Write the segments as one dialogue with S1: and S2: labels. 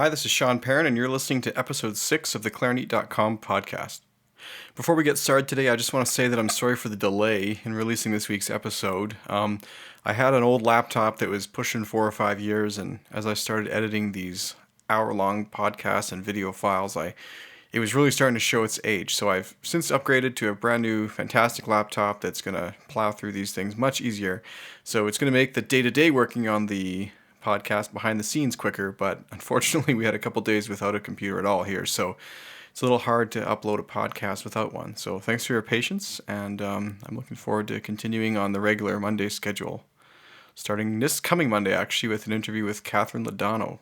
S1: Hi, this is Sean Perrin, and you're listening to episode 6 of the Clarinet.com podcast. Before we get started today, I just want to say that I'm sorry for the delay in releasing this week's episode. I had an old laptop that was pushing 4 or 5 years, and as I started editing these hour-long podcasts and video files, it was really starting to show its age. So I've since upgraded to a brand new, fantastic laptop that's going to plow through these things much easier. So it's going to make the day-to-day working on the podcast behind the scenes quicker, but unfortunately we had a couple days without a computer at all here, so it's a little hard to upload a podcast without one. So thanks for your patience, and I'm looking forward to continuing on the regular Monday schedule, starting this coming Monday actually with an interview with Catherine Ladano.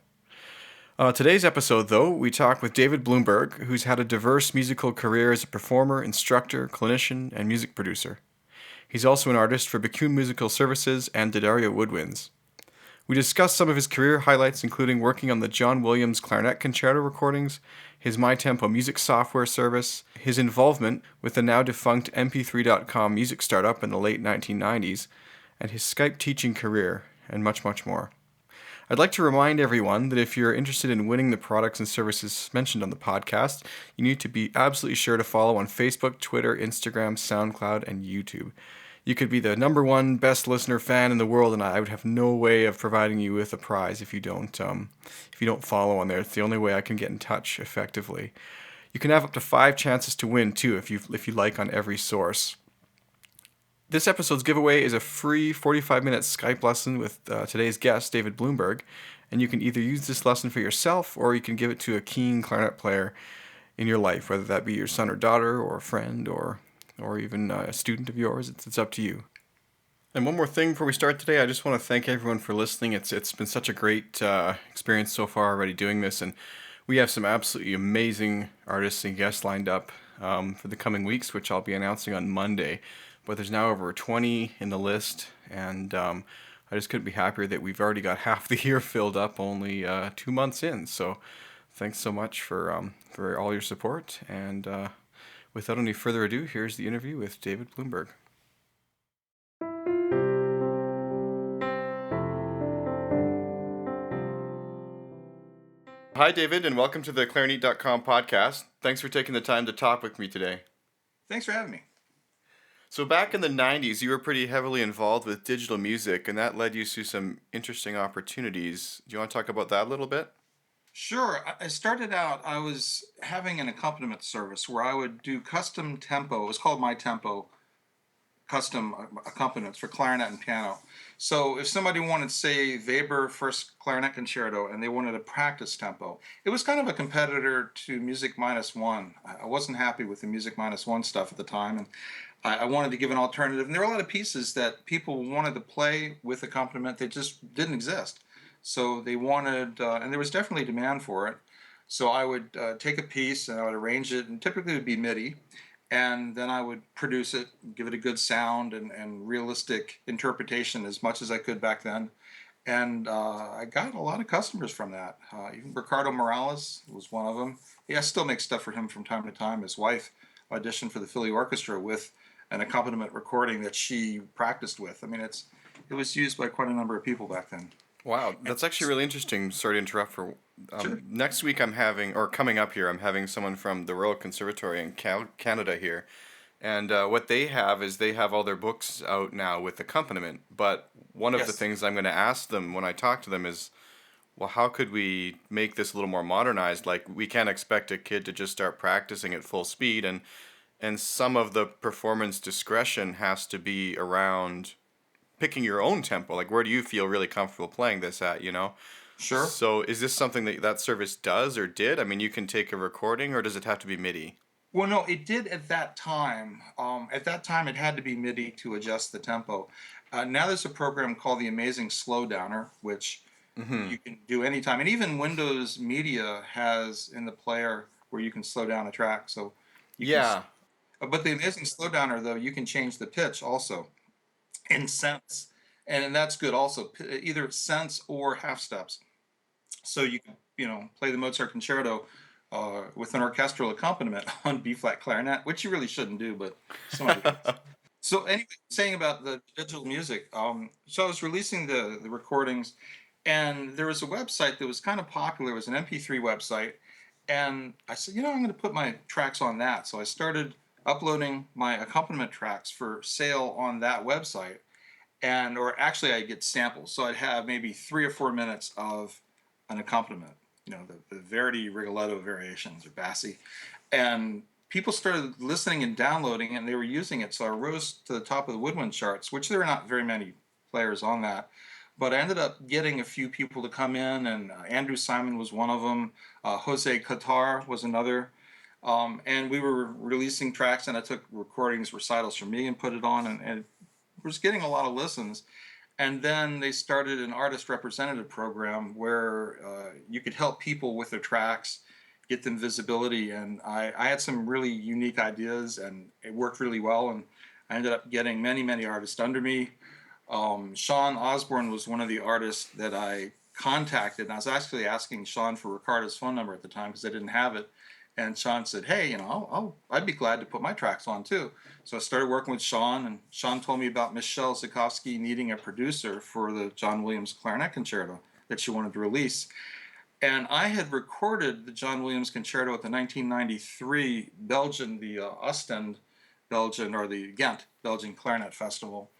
S1: Today's episode, though, we talk with David Blumberg, who's had a diverse musical career as a performer, instructor, clinician, and music producer. He's also an artist for Backun Musical Services and Didario Woodwinds. We discussed some of his career highlights, including working on the John Williams Clarinet concerto recordings, his mytempo music software service, his involvement with the now defunct mp3.com music startup in the late 1990s, and his Skype teaching career, and much, much more. I'd like to remind everyone that if you're interested in winning the products and services mentioned on the podcast, you need to be absolutely sure to follow on Facebook, Twitter, Instagram, SoundCloud, and YouTube. You could be the number one best listener fan in the world, and I would have no way of providing you with a prize if you don't follow on there. It's the only way I can get in touch effectively. You can have up to 5 chances to win too if you like on every source. This episode's giveaway is a free 45-minute Skype lesson with today's guest, David Blumberg, and you can either use this lesson for yourself or you can give it to a keen clarinet player in your life, whether that be your son or daughter or a friend or even a student of yours. It's up to you. And one more thing before we start today, I just want to thank everyone for listening. It's been such a great experience so far already doing this, and we have some absolutely amazing artists and guests lined up for the coming weeks, which I'll be announcing on Monday. But there's now over 20 in the list, and I just couldn't be happier that we've already got half the year filled up only 2 months in. So thanks so much for all your support, and without any further ado, here's the interview with David Blumberg. Hi, David, and welcome to the Clarinet.com podcast. Thanks for taking the time to talk with me today.
S2: Thanks for having me.
S1: So back in the 90s, you were pretty heavily involved with digital music, and that led you to some interesting opportunities. Do you want to talk about that a little bit?
S2: Sure. I started out, I was having an accompaniment service where I would do custom tempo. It was called mytempo, custom accompaniments for clarinet and piano. So if somebody wanted, say, Weber First Clarinet Concerto, and they wanted a practice tempo, it was kind of a competitor to Music Minus One. I wasn't happy with the Music Minus One stuff at the time, and I wanted to give an alternative. And there were a lot of pieces that people wanted to play with accompaniment that just didn't exist. So they wanted, and there was definitely demand for it. So I would take a piece and I would arrange it, and typically it would be MIDI, and then I would produce it, give it a good sound and realistic interpretation as much as I could back then. And I got a lot of customers from that. Even Ricardo Morales was one of them. Yeah, I still make stuff for him from time to time. His wife auditioned for the Philly Orchestra with an accompaniment recording that she practiced with. I mean, it was used by quite a number of people back then.
S1: Wow, that's actually really interesting. Sorry to interrupt.
S2: Sure.
S1: Next week coming up here, I'm having someone from the Royal Conservatory in Canada here. And what they have is they have all their books out now with accompaniment. But one of the things I'm going to ask them when I talk to them is, well, how could we make this a little more modernized? Like, we can't expect a kid to just start practicing at full speed. And some of the performance discretion has to be around picking your own tempo. Like, where do you feel really comfortable playing this at, you know?
S2: Sure.
S1: So is this something that service does or did? I mean, you can take a recording, or does it have to be MIDI?
S2: Well, no, it did at that time. At that time, it had to be MIDI to adjust the tempo. Now there's a program called the Amazing Slowdowner, which you can do anytime. And even Windows Media has in the player where you can slow down a track. So you
S1: Yeah.
S2: but the Amazing Slowdowner, though, you can change the pitch also in cents. And that's good also, either cents or half steps. So you can, play the Mozart concerto with an orchestral accompaniment on B-flat clarinet, which you really shouldn't do, but somebody does. So anyway, saying about the digital music, so I was releasing the recordings, And there was a website that was kind of popular. It was an MP3 website. And I said, I'm going to put my tracks on that. So I started uploading my accompaniment tracks for sale on that website. Or actually, I get samples. So I'd have maybe 3 or 4 minutes of an accompaniment, the Verdi Rigoletto variations or Bassi. And people started listening and downloading, and they were using it. So I rose to the top of the woodwind charts, which there are not very many players on that. But I ended up getting a few people to come in, and Andrew Simon was one of them. Jose Qatar was another. And we were releasing tracks, and I took recordings, recitals from me, and put it on, and was getting a lot of listens. And then they started an artist representative program where you could help people with their tracks, get them visibility. And I had some really unique ideas, and it worked really well. And I ended up getting many, many artists under me. Sean Osborne was one of the artists that I contacted, and I was actually asking Sean for Ricardo's phone number at the time because I didn't have it. And Sean said, "Hey, I'd be glad to put my tracks on too." So I started working with Sean, and Sean told me about Michelle Zukovsky needing a producer for the John Williams Clarinet Concerto that she wanted to release. And I had recorded the John Williams Concerto at the 1993 Belgian, the Ostend Belgian, or the Ghent Belgian Clarinet Festival.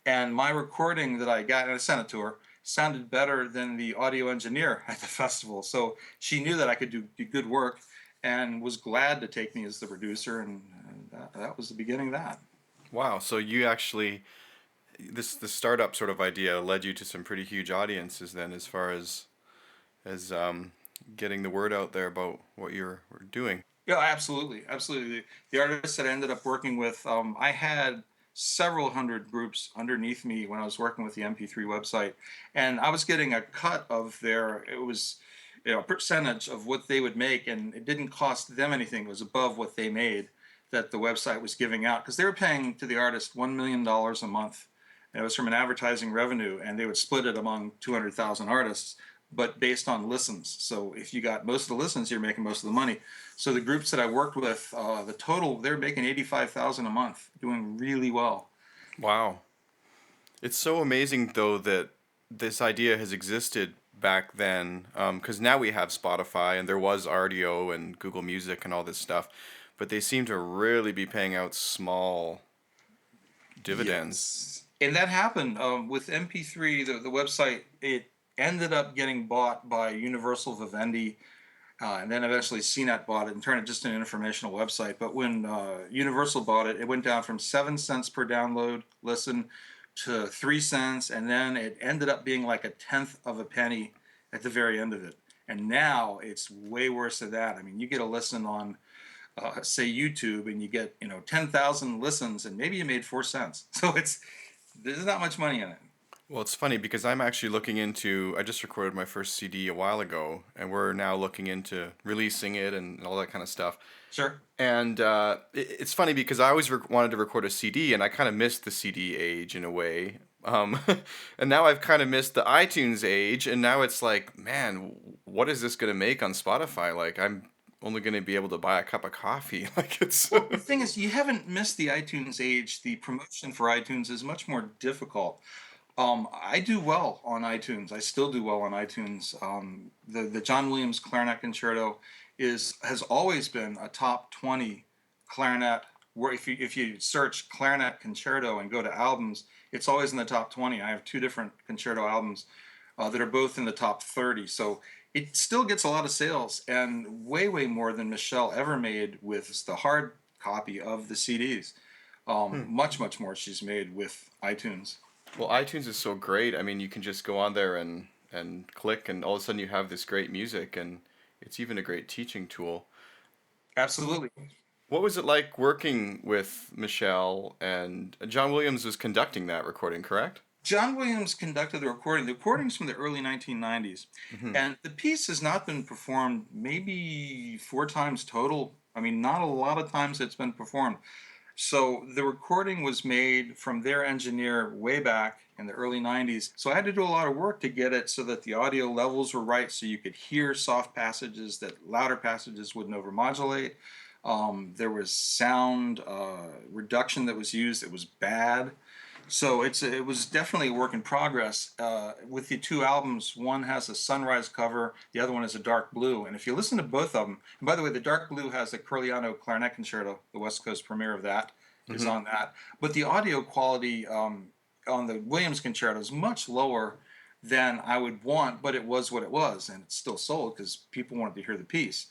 S2: And my recording that I got, and I sent it to her, sounded better than the audio engineer at the festival. So she knew that I could do good work and was glad to take me as the producer. And that was the beginning of that.
S1: Wow. So you actually the startup sort of idea led you to some pretty huge audiences then, as far as getting the word out there about what you're doing.
S2: Yeah, absolutely, absolutely. The artists that I ended up working with, I had several hundred groups underneath me when I was working with the MP3 website, and I was getting a cut of their. It was, a percentage of what they would make, and it didn't cost them anything. It was above what they made that the website was giving out because they were paying to the artist $1 million a month. And it was from an advertising revenue, and they would split it among 200,000 artists, but based on listens. So if you got most of the listens, you're making most of the money. So the groups that I worked with, the total, they're making 85,000 a month, doing really well.
S1: Wow. It's so amazing though that this idea has existed back then, because now we have Spotify and there was RDO and Google Music and all this stuff, but they seem to really be paying out small dividends.
S2: Yes. And that happened with MP3, the website. It ended up getting bought by Universal Vivendi, and then eventually CNET bought it and turned it just into an informational website. But when Universal bought it, it went down from 7 cents per download listen to 3 cents, and then it ended up being like a tenth of a penny at the very end of it. And now it's way worse than that. I mean, you get a listen on, say, YouTube, and you get 10,000 listens, and maybe you made 4 cents. So there's not much money in it.
S1: Well, it's funny because I'm actually looking into. I just recorded my first CD a while ago, and we're now looking into releasing it and all that kind of stuff.
S2: Sure.
S1: And it's funny because I always wanted to record a CD, and I kind of missed the CD age in a way. Um, and now I've kind of missed the iTunes age, and now it's like, man, what is this going to make on Spotify? Like, I'm only going to be able to buy a cup of coffee. Like, it's.
S2: Well, the thing is, you haven't missed the iTunes age. The promotion for iTunes is much more difficult. I do well on iTunes. I still do well on iTunes. The John Williams Clarinet Concerto has always been a top 20 clarinet. Where if you search Clarinet Concerto and go to albums, it's always in the top 20. I have two different concerto albums that are both in the top 30. So it still gets a lot of sales, and way, way more than Michelle ever made with the hard copy of the CDs. Much, much more she's made with iTunes.
S1: Well, iTunes is so great. I mean, you can just go on there and click, and all of a sudden you have this great music, and it's even a great teaching tool.
S2: Absolutely.
S1: What was it like working with Michelle, and John Williams was conducting that recording, correct?
S2: John Williams conducted the recording. The recording's from the early 1990s,
S1: Hmm.
S2: and the piece has not been performed maybe 4 times total. I mean, not a lot of times it's been performed. So the recording was made from their engineer way back in the early 90s. So I had to do a lot of work to get it so that the audio levels were right so you could hear soft passages that louder passages wouldn't overmodulate. There was sound reduction that was used that was bad. So it was definitely a work in progress. With the two albums, one has a sunrise cover, the other one is a dark blue. And if you listen to both of them, and by the way, the dark blue has the Curliano Clarinet Concerto, the West Coast premiere of that is
S1: Hmm.
S2: on that. But the audio quality on the Williams Concerto is much lower than I would want, but it was what it was, and it's still sold because people wanted to hear the piece.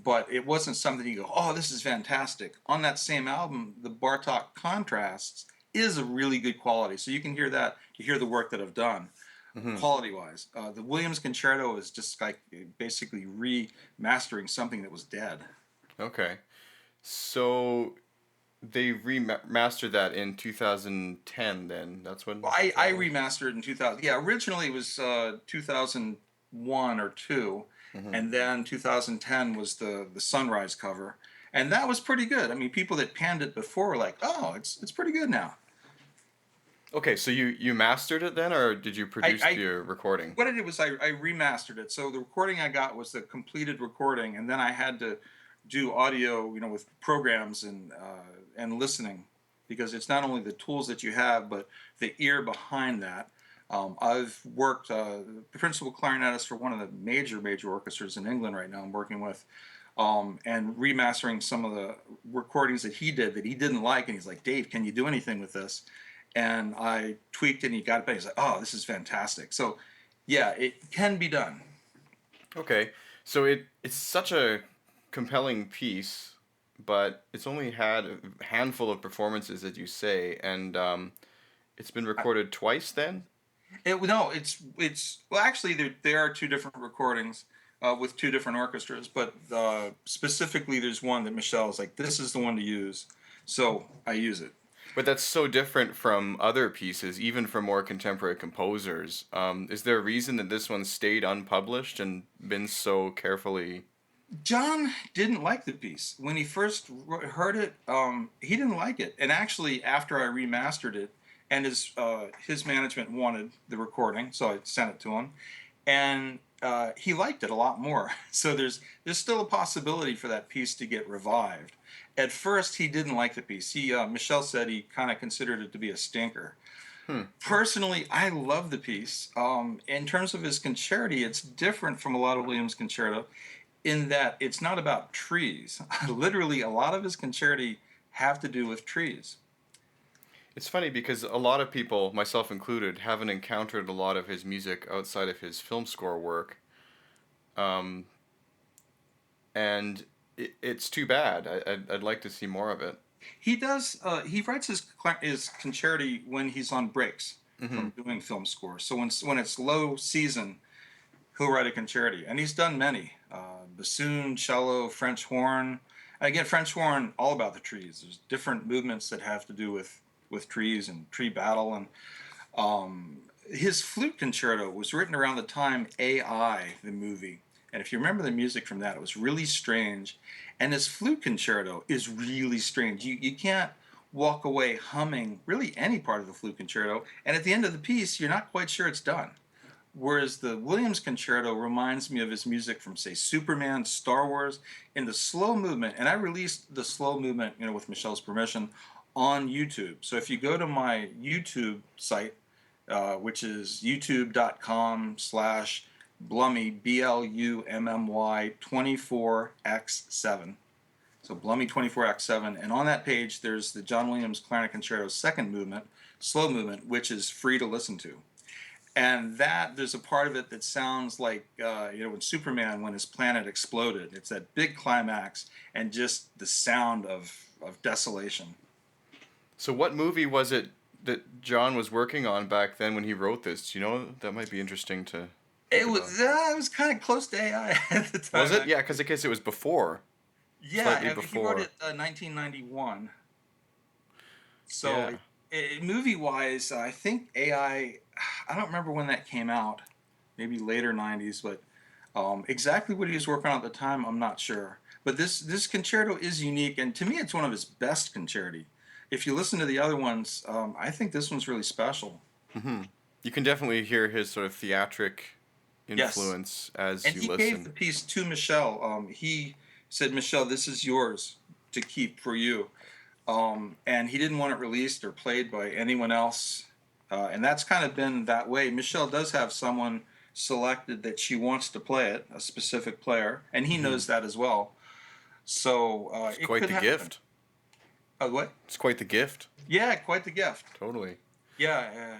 S2: But it wasn't something you go, oh, this is fantastic. On that same album, the Bartok Contrasts is a really good quality. So you can hear that, you hear the work that I've done
S1: Hmm.
S2: quality wise. The Williams Concerto is just like basically remastering something that was dead.
S1: Okay. So they remastered that in 2010 then. That's when
S2: Well, I
S1: that was.
S2: remastered it in 2000. Yeah, originally it was 2001 or 2,
S1: Hmm.
S2: and then 2010 was the Sunrise cover. And that was pretty good. I mean, people that panned it before were like, "Oh, it's pretty good now."
S1: Okay, so you mastered it then, or did you produce
S2: I
S1: the recording?
S2: what I did was I remastered it. So the recording I got was the completed recording, and then I had to do audio, with programs and listening, because it's not only the tools that you have, but the ear behind that. I've worked the principal clarinetist for one of the major orchestras in England right now. I'm working with. And remastering some of the recordings that he did that he didn't like, and he's like, "Dave, can you do anything with this?" And I tweaked it, and he got it back. He's like, "Oh, this is fantastic." So, yeah, it can be done.
S1: Okay, so it's such a compelling piece, but it's only had a handful of performances, as you say, and it's been
S2: I,
S1: recorded twice then?
S2: no, it's well, actually, there are two different recordings with two different orchestras, but specifically, there's one that Michelle is like, "This is the one to use," so I use it.
S1: But that's so different from other pieces, even from more contemporary composers. Is there a reason that this one stayed unpublished and been so carefully?
S2: John didn't like the piece when he first heard it. He didn't like it, and actually, after I remastered it, and his management wanted the recording, so I sent it to him, and he liked it a lot more. So there's still a possibility for that piece to get revived. At first, he didn't like the piece. Michelle said he kind of considered it to be a stinker.
S1: Hmm.
S2: Personally, I love the piece. In terms of his concerti, it's different from a lot of Williams' concerto in that it's not about trees. Literally, a lot of his concerti have to do with trees.
S1: It's funny because a lot of people, myself included, haven't encountered a lot of his music outside of his film score work. Um, and it's too bad. I'd like to see more of it.
S2: He does. He writes his concerti when he's on breaks
S1: Hmm.
S2: from doing film scores. So when it's low season, he'll write a concerti, and he's done many: bassoon, cello, French horn. And again, French horn, all about the trees. There's different movements that have to do with trees and tree battle. And his flute concerto was written around the time AI, the movie. And if you remember the music from that, it was really strange. And his flute concerto is really strange. You can't walk away humming really any part of the flute concerto. And at the end of the piece, you're not quite sure it's done. Whereas the Williams concerto reminds me of his music from, say, Superman, Star Wars, in the slow movement. And I released the slow movement, with Michelle's permission, on YouTube. So if you go to my YouTube site, which is youtube.com/Blummy, Blummy 24x7. So Blummy 24x7. And on that page, there's the John Williams Clarinet Concerto second movement, slow movement, which is free to listen to. And that there's a part of it that sounds like when Superman, when his planet exploded. It's that big climax and just the sound of desolation.
S1: So, what movie was it that John was working on back then when he wrote this? Do you know? That might be interesting to think about.
S2: It was kind of close to AI at the
S1: Was
S2: time.
S1: it? Yeah, because I guess it was before,
S2: Yeah,
S1: slightly
S2: I mean, he wrote
S1: before.
S2: it 1991. So
S1: Yeah.
S2: movie wise, I think AI. I don't remember when that came out. Maybe later 90s, but exactly what he was working on at the time, I'm not sure. But this concerto is unique, and to me, it's one of his best concerti. If you listen to the other ones, I think this one's really special.
S1: Hmm. You can definitely hear his sort of theatric
S2: Yes,
S1: influence as
S2: and
S1: you
S2: he gave
S1: listen.
S2: the piece to Michelle. He said, "Michelle, this is yours to keep for you." and he didn't want it released or played by anyone else. And that's kind of been that way. Michelle does have someone selected that she wants to play it, a specific player, and he
S1: Hmm.
S2: knows that as well. So
S1: It's
S2: it
S1: quite
S2: could
S1: the
S2: happen.
S1: gift.
S2: What?
S1: It's quite the gift.
S2: Yeah, quite the gift.
S1: Totally.
S2: Yeah.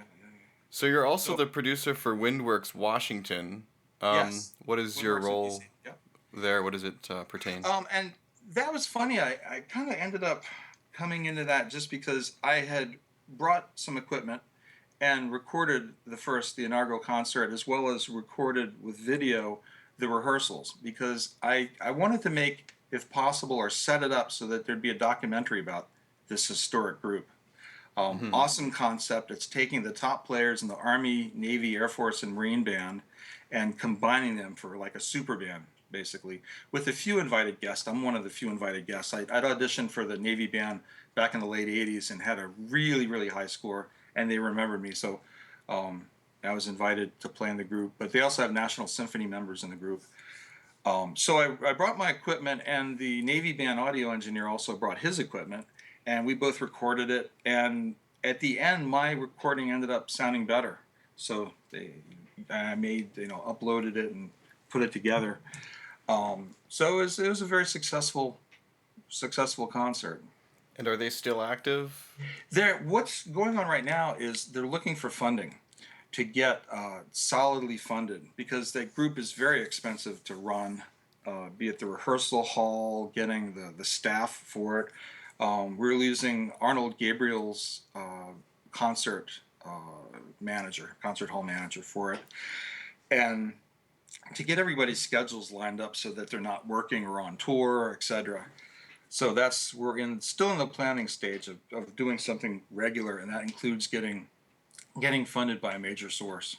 S1: So you're also
S2: So
S1: the producer for Windworks Washington.
S2: yes,
S1: What is your
S2: Windworks in DC.
S1: role
S2: Yeah.
S1: there? What does it pertain?
S2: And that was funny. I kind of ended up coming into that just because I had brought some equipment and recorded the inaugural concert, as well as recorded with video the rehearsals, because I wanted to make, if possible, or set it up so that there'd be a documentary about this historic group.
S1: Hmm.
S2: Awesome concept. It's taking the top players in the Army, Navy, Air Force, and Marine band and combining them for like a super band, basically, with a few invited guests. I'm one of the few invited guests. I'd auditioned for the Navy band back in the late 80s and had a really, really high score, and they remembered me. So um, I was invited to play in the group, but they also have National Symphony members in the group. So I brought my equipment, and the Navy band audio engineer also brought his equipment, and we both recorded it. And at the end, my recording ended up sounding better. So I made, uploaded it and put it together. So it was a very successful concert.
S1: And are they still active?
S2: What's going on right now is they're looking for funding to get solidly funded, because that group is very expensive to run, be it the rehearsal hall, getting the staff for it. We're using Arnold Gabriel's concert concert hall manager for it. And to get everybody's schedules lined up so that they're not working or on tour, etc. So we're still in the planning stage of doing something regular, and that includes getting funded by a major source.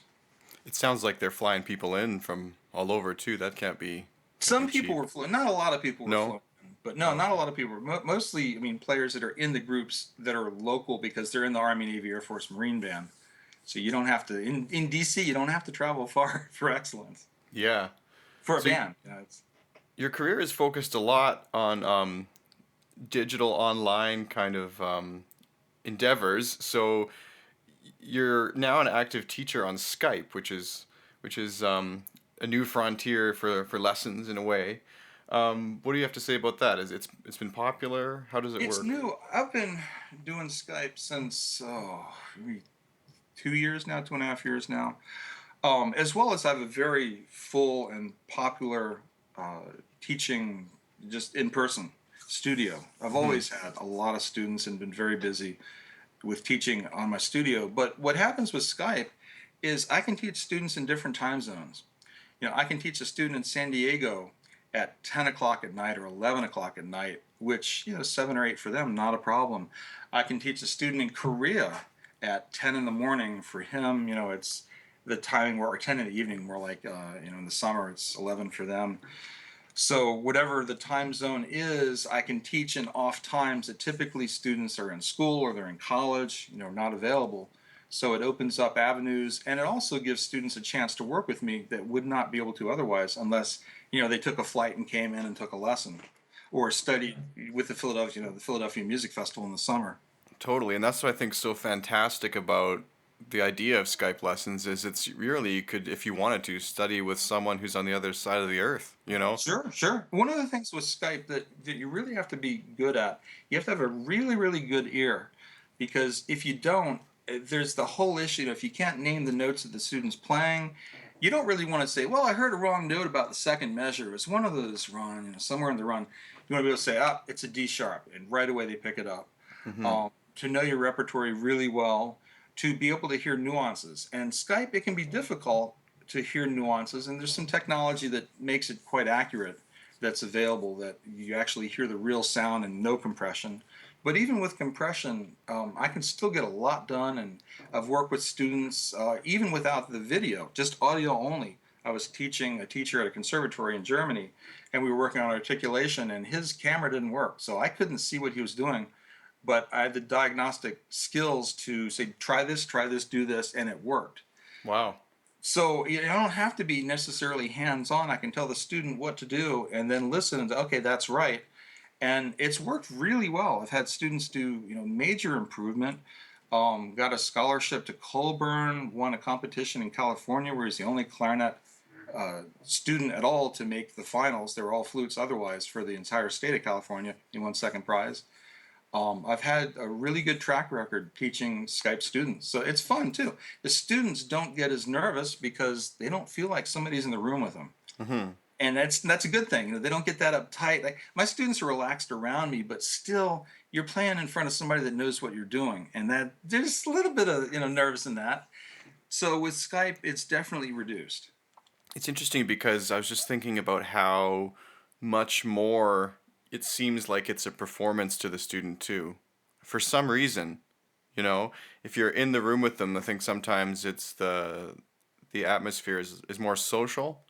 S1: It sounds like they're flying people in from all over too. Can't be
S2: Some people
S1: cheap.
S2: were flown. Not a lot of people were
S1: No?
S2: flown, but no,
S1: Oh,
S2: not a
S1: okay.
S2: lot of people. Mostly, I mean, players that are in the groups that are local because they're in the Army, Navy, Air Force, Marine band. So you don't have to in DC. You don't have to travel far for excellence
S1: Yeah.
S2: for a
S1: So
S2: band.
S1: your career is focused a lot on digital online kind of endeavors. So you're now an active teacher on Skype, which is a new frontier for lessons in a way. What do you have to say about that? It's been popular? How does it
S2: It's
S1: work?
S2: new. I've been doing Skype since maybe 2 years now, 2.5 years now. As well as I have a very full and popular teaching, just in person studio. I've
S1: Hmm.
S2: always had a lot of students and been very busy with teaching on my studio. But what happens with Skype is I can teach students in different time zones. I can teach a student in San Diego at 10 o'clock at night or 11 o'clock at night, which, 7 or 8 for them, not a problem. I can teach a student in Korea at 10 in the morning. For him, it's the timing where, or 10 in the evening, more like, in the summer, it's 11 for them. So whatever the time zone is, I can teach in off times that typically students are in school or they're in college, not available. So it opens up avenues, and it also gives students a chance to work with me that would not be able to otherwise, unless they took a flight and came in and took a lesson, or studied with the Philadelphia Music Festival in the summer.
S1: Totally, and that's what I think so fantastic about the idea of Skype lessons is it's really you could, if you wanted to, study with someone who's on the other side of the earth, you know?
S2: Sure, sure. One of the things with Skype that you really have to be good at, you have to have a really, really good ear, because if you don't, there's the whole issue. If you can't name the notes that the student's playing, you don't really want to say, "Well, I heard a wrong note about the second measure. It was one of those run, somewhere in the run." You want to be able to say, "Ah, it's a D sharp," and right away they pick it up.
S1: Hmm.
S2: To know your repertory really well, to be able to hear nuances. And Skype, it can be difficult to hear nuances, and there's some technology that makes it quite accurate that's available, that you actually hear the real sound and no compression. But even with compression, I can still get a lot done, and I've worked with students even without the video, just audio only. I was teaching a teacher at a conservatory in Germany, and we were working on articulation, and his camera didn't work, so I couldn't see what he was doing, but I had the diagnostic skills to say, try this, do this, and it worked.
S1: Wow.
S2: So I don't have to be necessarily hands on. I can tell the student what to do and then listen and say, okay, that's right. and it's worked really well. I've had students do, major improvement. Got a scholarship to Colburn, won a competition in California where he's the only clarinet student at all to make the finals. They were all flutes otherwise for the entire state of California. He won second prize. I've had a really good track record teaching Skype students, so it's fun too. The students don't get as nervous because they don't feel like somebody's in the room with them,
S1: Hmm.
S2: and that's a good thing. They don't get that uptight. Like my students are relaxed around me, but still, you're playing in front of somebody that knows what you're doing, and that there's a little bit of nervous in that. So with Skype, it's definitely reduced.
S1: It's interesting because I was just thinking about how much more it seems like it's a performance to the student too. For some reason, if you're in the room with them, I think sometimes it's the atmosphere is more social.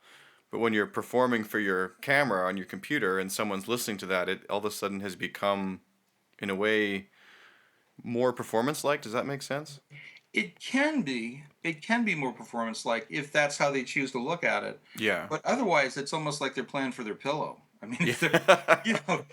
S1: But when you're performing for your camera on your computer and someone's listening to that, it all of a sudden has become, in a way, more performance like. Does that make sense?
S2: It can be more performance like if that's how they choose to look at it,
S1: Yeah.
S2: but otherwise it's almost like they're playing for their pillow. I mean, if they're, you
S1: Yeah.
S2: know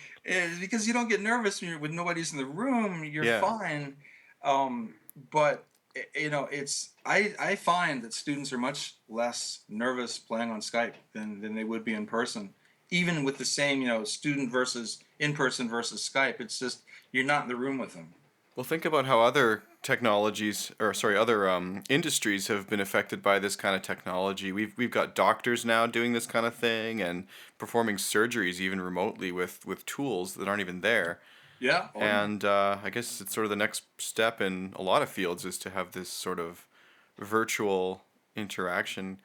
S2: because you don't get nervous when when nobody's in the room, you're
S1: Yeah.
S2: fine. um but it's I find that students are much less nervous playing on Skype than they would be in person, even with the same, student versus in person versus Skype. It's just you're not in the room with them.
S1: Well, think about how other technologies, or sorry, other industries have been affected by this kind of technology. We've got doctors now doing this kind of thing and performing surgeries even remotely with tools that aren't even there.
S2: Yeah. Oh yeah.
S1: And I guess it's sort of the next step in a lot of fields is to have this sort of virtual interaction.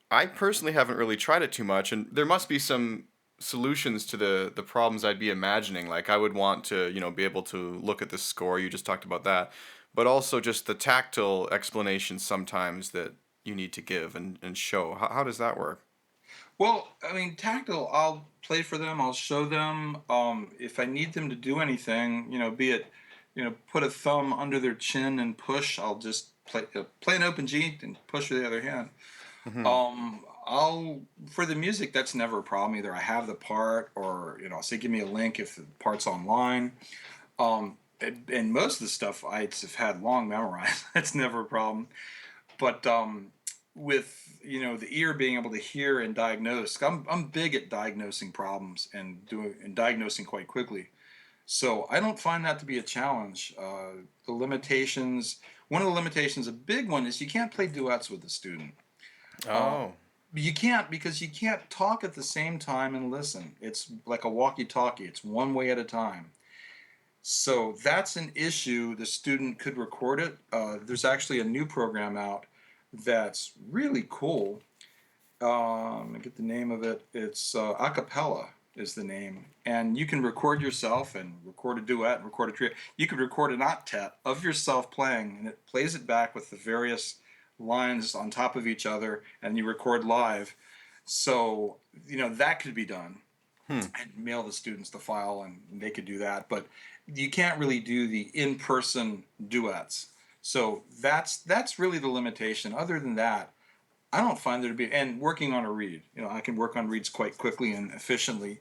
S1: I personally haven't really tried it too much, and there must be some solutions to the problems I'd be imagining. Like I would want to, be able to look at the score. You just talked about that, but also just the tactile explanations sometimes that you need to give and show. How does that work?
S2: Well, I mean, tactile, I'll play for them, I'll show them. If I need them to do anything, be it, put a thumb under their chin and push, I'll just play an open G and push with the other hand.
S1: Hmm.
S2: I'll For the music, that's never a problem either. I have the part, or I'll say give me a link if the part's online. And most of the stuff I have had long memorized. That's never a problem. But with the ear being able to hear and diagnose, I'm big at diagnosing problems and diagnosing quite quickly. So I don't find that to be a challenge. The limitations, one of the limitations, a big one, is you can't play duets with the student. Um,
S1: Oh,
S2: you can't, because you can't talk at the same time and listen. It's like a walkie-talkie. It's one way at a time. So that's an issue. The student could record it. There's actually a new program out that's really cool. I get the name of it. It's Acapella is the name, and you can record yourself and record a duet and record a trio. You could record an octet of yourself playing, and it plays it back with the various lines on top of each other, and you record live. So that could be done,
S1: hmm.
S2: and mail the students the file, and they could do that. But you can't really do the in-person duets. So that's really the limitation. Other than that, I don't find there to be, and working on a read, I can work on reads quite quickly and efficiently.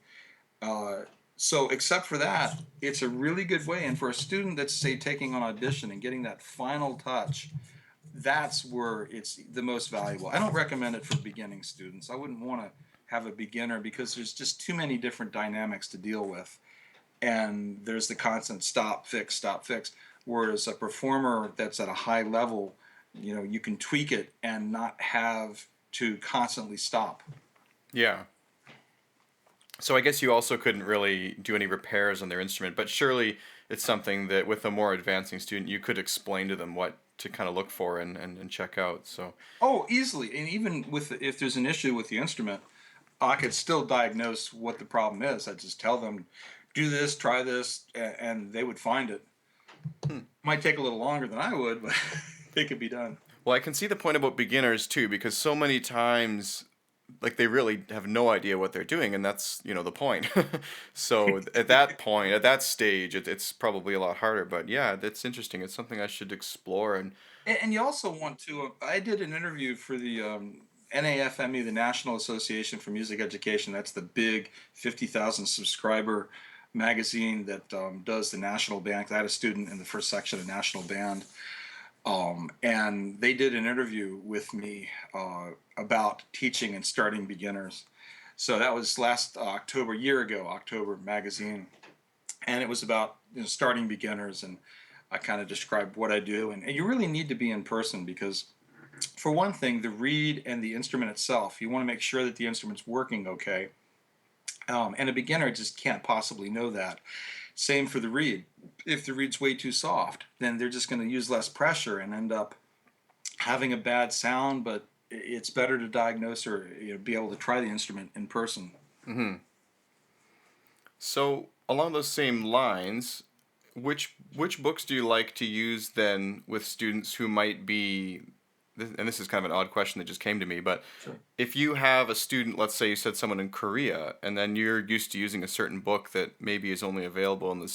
S2: Uh, so except for that, it's a really good way. And for a student that's, say, taking on audition and getting that final touch, that's where it's the most valuable. I don't recommend it for beginning students. I wouldn't want to have a beginner because there's just too many different dynamics to deal with. And there's the constant stop, fix, stop, fix. Whereas a performer that's at a high level, you can tweak it and not have to constantly stop.
S1: Yeah. So I guess you also couldn't really do any repairs on their instrument, but surely it's something that with a more advancing student you could explain to them what to kind of look for and check out. So
S2: Oh, easily. And even with, if there's an issue with the instrument, I could still diagnose what the problem is. I just tell them, do this, try this, and they would find it.
S1: hmm.
S2: Might take a little longer than I would, but it could be done.
S1: Well, I can see the point about beginners too, because so many times, like they really have no idea what they're doing, and that's the point. So at that point, at that stage, it's probably a lot harder. But yeah, that's interesting. It's something I should explore. And
S2: And you also want to. I did an interview for the NAFME, the National Association for Music Education. That's the big 50,000 subscriber magazine that does the national band. 'Cause I had a student in the first section of national band, and they did an interview with me about teaching and starting beginners. So that was last October, year ago, October magazine, and it was about starting beginners, and I kind of described what I do, and you really need to be in person because, for one thing, the reed and the instrument itself, you want to make sure that the instrument's working okay, and a beginner just can't possibly know that. Same for the reed. If the reed's way too soft, then they're just going to use less pressure and end up having a bad sound. But it's better to diagnose or be able to try the instrument in person.
S1: Mm-hmm. So along those same lines, which books do you like to use then with students who might be, and this is kind of an odd question that just came to me, but
S2: Sure.
S1: if you have a student, let's say you said someone in Korea, and then you're used to using a certain book that maybe is only available in the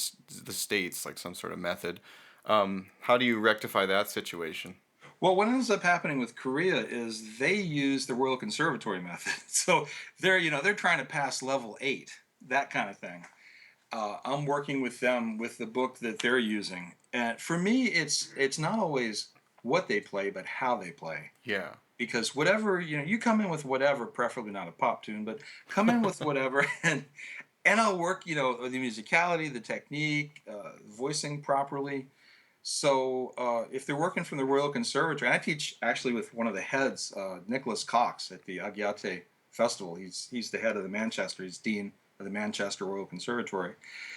S1: States, like some sort of method, how do you rectify that situation?
S2: Well, what ends up happening with Korea is they use the Royal Conservatory method. So they're trying to pass level 8, that kind of thing. I'm working with them with the book that they're using, and for me, it's not always what they play, but how they play.
S1: Yeah.
S2: Because whatever you come in with whatever, preferably not a pop tune, but come in with whatever, and I'll work the musicality, the technique, voicing properly. So if they're working from the Royal Conservatory, I teach actually with one of the heads, Nicholas Cox, at the Agyate Festival. He's the head of the Manchester. He's dean of the Manchester Royal Conservatory.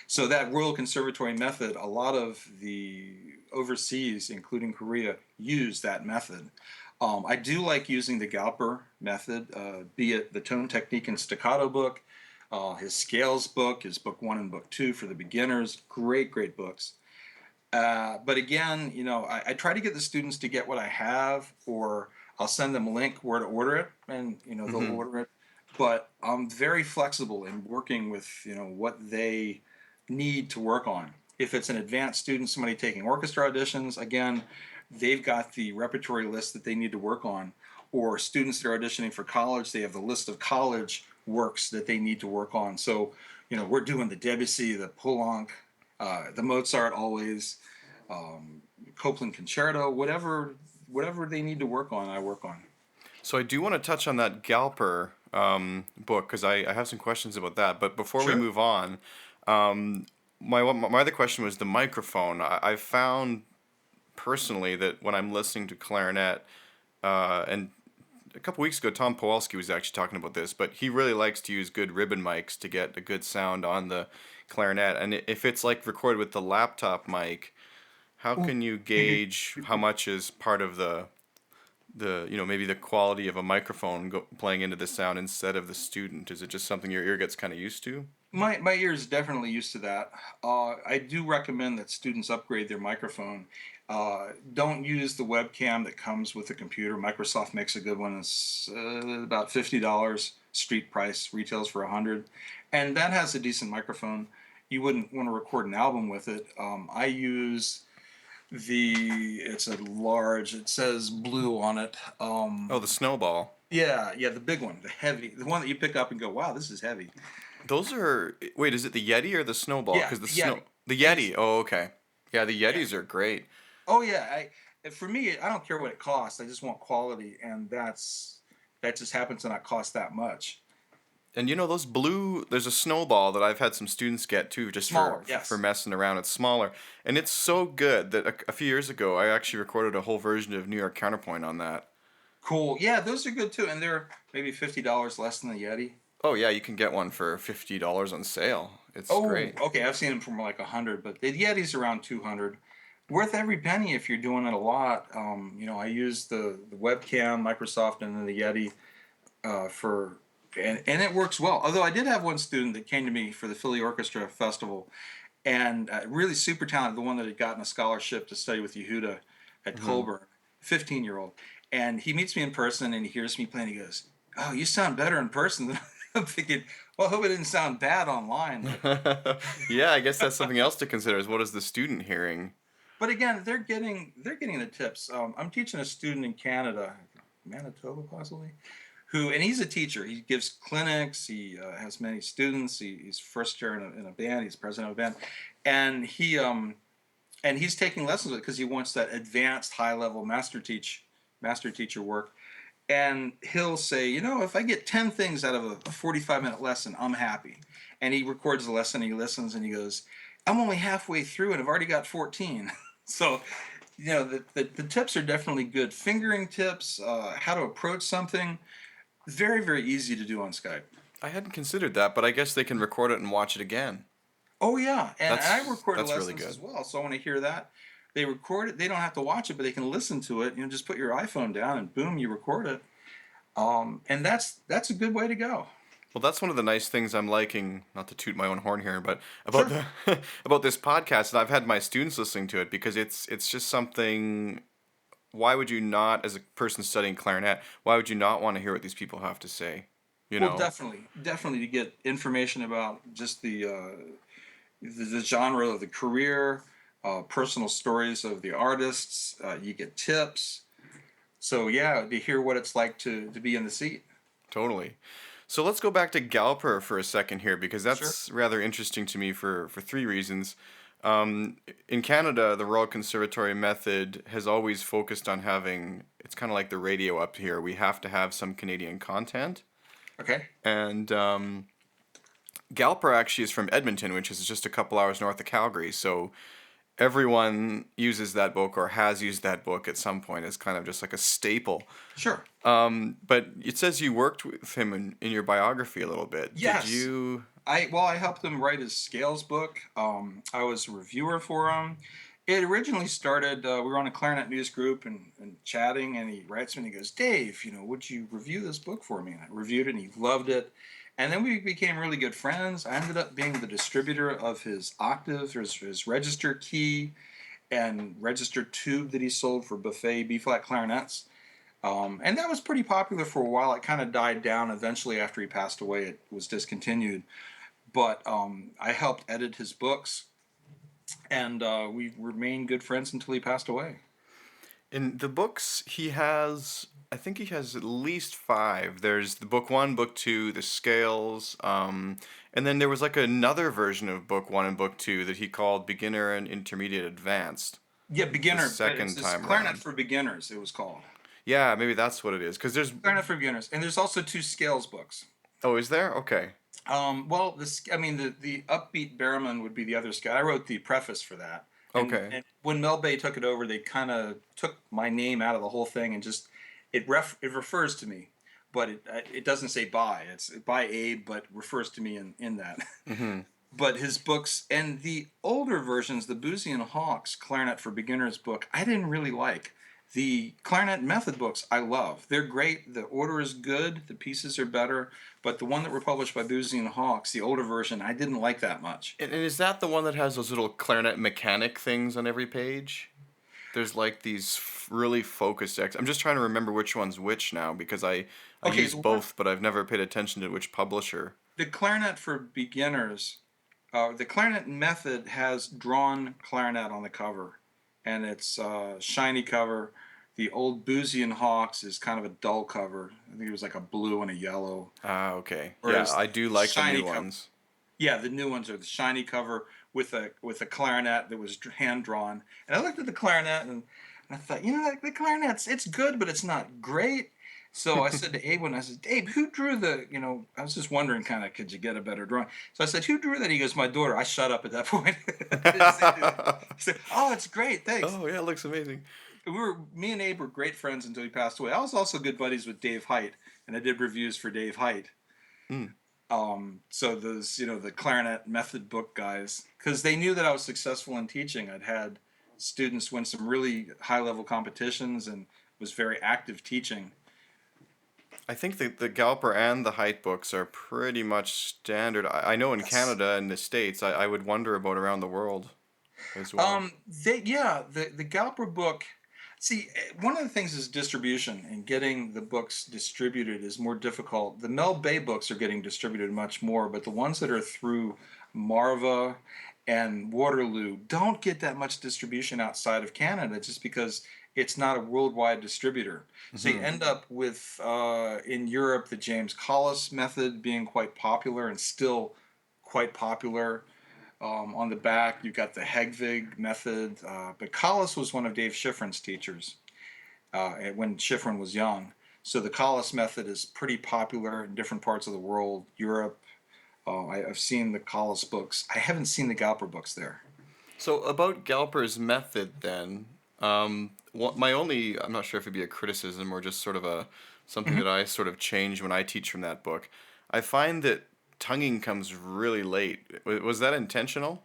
S2: So that Royal Conservatory method, a lot of the overseas, including Korea, use that method. I do like using the Galper method, be it the Tone Technique and Staccato book, his Scales book, his book 1 and book 2 for the beginners. Great, great books. But again, I try to get the students to get what I have, or I'll send them a link where to order it, and they'll
S1: Mm-hmm.
S2: order it. But I'm very flexible in working with what they need to work on. If it's an advanced student, somebody taking orchestra auditions, again, they've got the repertory list that they need to work on. Or students that are auditioning for college, they have the list of college works that they need to work on. So, we're doing the Debussy, the Poulenc, the Mozart always, Copland Concerto, whatever they need to work on, I work on.
S1: So I do want to touch on that Galper book because I have some questions about that. But before we
S2: Sure.
S1: move on, my other question was the microphone. I've found personally that when I'm listening to clarinet, and a couple weeks ago, Tom Powalski was actually talking about this, but he really likes to use good ribbon mics to get a good sound on the clarinet. And if it's like recorded with the laptop mic, how can you gauge how much is part of the maybe the quality of a microphone playing into the sound instead of the student? Is it just something your ear gets kind of used to?
S2: My ear is definitely used to that. I do recommend that students upgrade their microphone. Don't use the webcam that comes with the computer. Microsoft makes a good one. It's about $50 street price, retails for $100, and that has a decent microphone. You wouldn't want to record an album with it. I use it's a large. It says Blue on it.
S1: Oh, the Snowball.
S2: Yeah, the big one, the heavy, the one that you pick up and go, wow, this is heavy.
S1: Those are wait, is it the Yeti or the Snowball?
S2: Yeah,
S1: Because
S2: the Yeti.
S1: the
S2: It's
S1: Yeti. Oh, okay. Yeah, the
S2: yeah.
S1: Yetis are great.
S2: Oh yeah. For me, I don't care what it costs. I just want quality, and that just happens to not cost that much.
S1: And those blue, there's a Snowball that I've had some students get too, just
S2: Smaller,
S1: for
S2: yes.
S1: messing around. It's smaller, and it's so good that a few years ago I actually recorded a whole version of New York Counterpoint on that.
S2: Cool. Yeah, those are good too, and they're maybe $50 less than the Yeti.
S1: Oh yeah, you can get one for $50 on sale. It's
S2: Oh,
S1: great.
S2: okay. I've seen them for like 100, but the Yeti's around 200. Worth every penny if you're doing it a lot. I use the webcam, Microsoft, and then the Yeti for, and it works well. Although I did have one student that came to me for the Philly Orchestra Festival, and really super talented, the one that had gotten a scholarship to study with Yehuda at
S1: Hmm.
S2: Colburn, 15-year-old. And he meets me in person and he hears me playing. He goes, "Oh, you sound better in person." I'm thinking, well, I hope it didn't sound bad online.
S1: Yeah, I guess that's something else to consider is what is the student hearing?
S2: But again, they're getting the tips. I'm teaching a student in Canada, Manitoba possibly, and he's a teacher. He gives clinics. He has many students. He's first year in a band. He's president of a band, and he's taking lessons because he wants that advanced, high level master teacher work. And he'll say, if I get 10 things out of a 45-minute lesson, I'm happy. And he records the lesson, he listens, and he goes, I'm only halfway through and I've already got 14. So, the tips are definitely good. Fingering tips, how to approach something, very, very easy to do on Skype.
S1: I hadn't considered that, but I guess they can record it and watch it again.
S2: Oh, yeah. And I record
S1: That's really
S2: lessons
S1: good.
S2: as well. So I want to hear that. They record it. They don't have to watch it, but they can listen to it. Just put your iPhone down and boom, you record it. And that's a good way to go.
S1: Well, that's one of the nice things I'm liking, not to toot my own horn here, but about the about this podcast, and I've had my students listening to it because it's just something. Why would you not, as a person studying clarinet, why would you not want to hear what these people have to say?
S2: Well, definitely to get information about just the genre of the career, personal stories of the artists. You get tips. So yeah, to hear what it's like to be in the seat.
S1: Totally. So let's go back to Galper for a second here because that's
S2: Sure.
S1: rather interesting to me for three reasons. In Canada, the Royal Conservatory method has always focused on having, it's kind of like the radio up here. We have to have some Canadian content.
S2: Okay.
S1: And Galper actually is from Edmonton, which is just a couple hours north of Calgary. So everyone uses that book or has used that book at some point as kind of just like a staple.
S2: Sure.
S1: But it says you worked with him in your biography a little bit.
S2: Yes.
S1: Did you?
S2: I helped him write his scales book. I was a reviewer for him. It originally started. We were on a clarinet news group and chatting, and he writes me and he goes, "Dave, would you review this book for me?" And I reviewed it, and he loved it. And then we became really good friends. I ended up being the distributor of his octave, his register key, and register tube that he sold for buffet B-flat clarinets. And that was pretty popular for a while. It kind of died down eventually after he passed away. It was discontinued. But I helped edit his books, and we remained good friends until he passed away.
S1: In the books, I think he has at least five. There's the book one, book two, the scales, and then there was like another version of book one and book two that he called beginner and intermediate advanced.
S2: Yeah, beginner.
S1: The second
S2: It's
S1: time
S2: Clarinet
S1: around.
S2: for Beginners, it was called.
S1: Yeah, maybe that's what it is. Because there's.
S2: Clarinet for Beginners. And there's also two scales books.
S1: Oh, is there? Okay.
S2: Well, the upbeat Barrowman would be the other scale. I wrote the preface for that.
S1: Okay.
S2: And when Mel Bay took it over, they kind of took my name out of the whole thing and just it refers to me, but it doesn't say by. It's by Abe, but refers to me in that.
S1: Mm-hmm.
S2: But his books and the older versions, the Boozy and Hawkes Clarinet for Beginners book, I didn't really like. The clarinet method books I love. They're great. The order is good. The pieces are better. But the one that were published by Boozy and Hawkes, the older version, I didn't like that much.
S1: And is that the one that has those little clarinet mechanic things on every page? There's like these really focused I'm just trying to remember which one's which now because I
S2: Okay,
S1: use both, but I've never paid attention to which publisher.
S2: the clarinet for beginners, the clarinet method has drawn clarinet on the cover, and it's shiny cover. The old Boozy and Hawkes is kind of a dull cover. I think it was like a blue and a yellow.
S1: Ah, okay. Yeah,
S2: Whereas
S1: I do like the
S2: shiny
S1: new
S2: cover-
S1: ones.
S2: Yeah, the new ones are the shiny cover with a clarinet that was hand drawn. And I looked at the clarinet and I thought, the clarinet's it's good, but it's not great. So I said to Abe I said, Abe, who drew I was just wondering kind of, could you get a better drawing? So I said, who drew that? He goes, my daughter. I shut up at that point. I didn't say anything. He said, oh, it's great, thanks.
S1: Oh, yeah, it looks amazing.
S2: Me and Abe were great friends until he passed away. I was also good buddies with Dave Height, and I did reviews for Dave Height.
S1: Mm.
S2: So those, the clarinet method book guys, because they knew that I was successful in teaching. I'd had students win some really high level competitions and was very active teaching.
S1: I think the Galper and the Height books are pretty much standard. I know in Canada and the States, I would wonder about around the world as well.
S2: The Galper book. See, one of the things is distribution, and getting the books distributed is more difficult. The Mel Bay books are getting distributed much more, but the ones that are through Marva and Waterloo don't get that much distribution outside of Canada just because it's not a worldwide distributor. So you
S1: Hmm.
S2: end up with in Europe the James Collis method being quite popular and still quite popular. On the back, you've got the Hegvig method, but Collis was one of Dave Schifrin's teachers when Schifrin was young. So the Collis method is pretty popular in different parts of the world, Europe. I've seen the Collis books. I haven't seen the Galper books there.
S1: So about Galper's method, then, my only, I'm not sure if it'd be a criticism or just sort of a something
S2: Mhm.
S1: that I sort of change when I teach from that book. I find that tonguing comes really late. Was that intentional?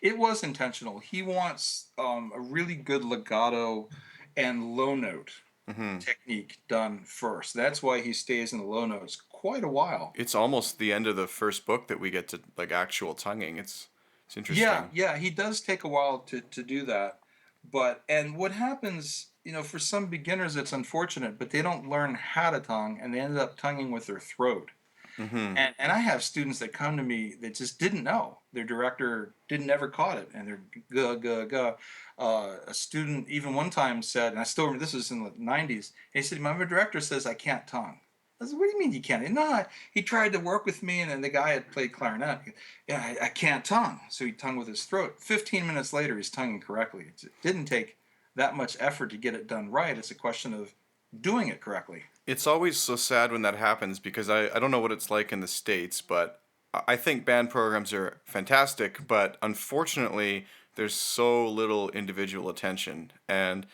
S2: It was intentional. He wants a really good legato and low note
S1: Hmm.
S2: technique done first. That's why he stays in the low notes quite a while.
S1: It's almost the end of the first book that we get to like actual tonguing. It's
S2: Yeah,
S1: interesting.
S2: yeah, he does take a while to do that. But, and what happens, for some beginners, it's unfortunate, but they don't learn how to tongue and they end up tonguing with their throat.
S1: Hmm.
S2: And I have students that come to me that just didn't know. Their director didn't ever caught it, and they're guh guh guh. A student even one time said, and I still remember this was in the '90s. He said, "My director says I can't tongue." I said, "What do you mean you can't?" No, he tried to work with me, and then the guy had played clarinet. Yeah, I can't tongue, so he tongued with his throat. 15 minutes later, he's tonguing correctly. It didn't take that much effort to get it done right. It's a question of doing it correctly.
S1: It's always so sad when that happens because I don't know what it's like in the States, but I think band programs are fantastic, but unfortunately, there's so little individual attention. And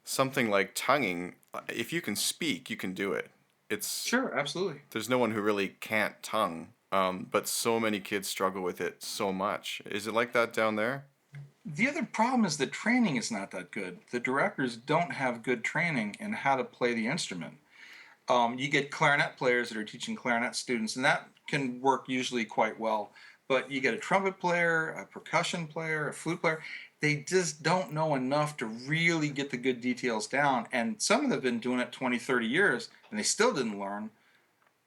S1: something like tonguing, if you can speak, you can do it. It's
S2: Sure, absolutely.
S1: there's no one who really can't tongue, but so many kids struggle with it so much. Is it like that down there?
S2: The other problem is the training is not that good. The directors don't have good training in how to play the instrument. You get clarinet players that are teaching clarinet students, and that can work usually quite well. But you get a trumpet player, a percussion player, a flute player. They just don't know enough to really get the good details down. And some of them have been doing it 20, 30 years, and they still didn't learn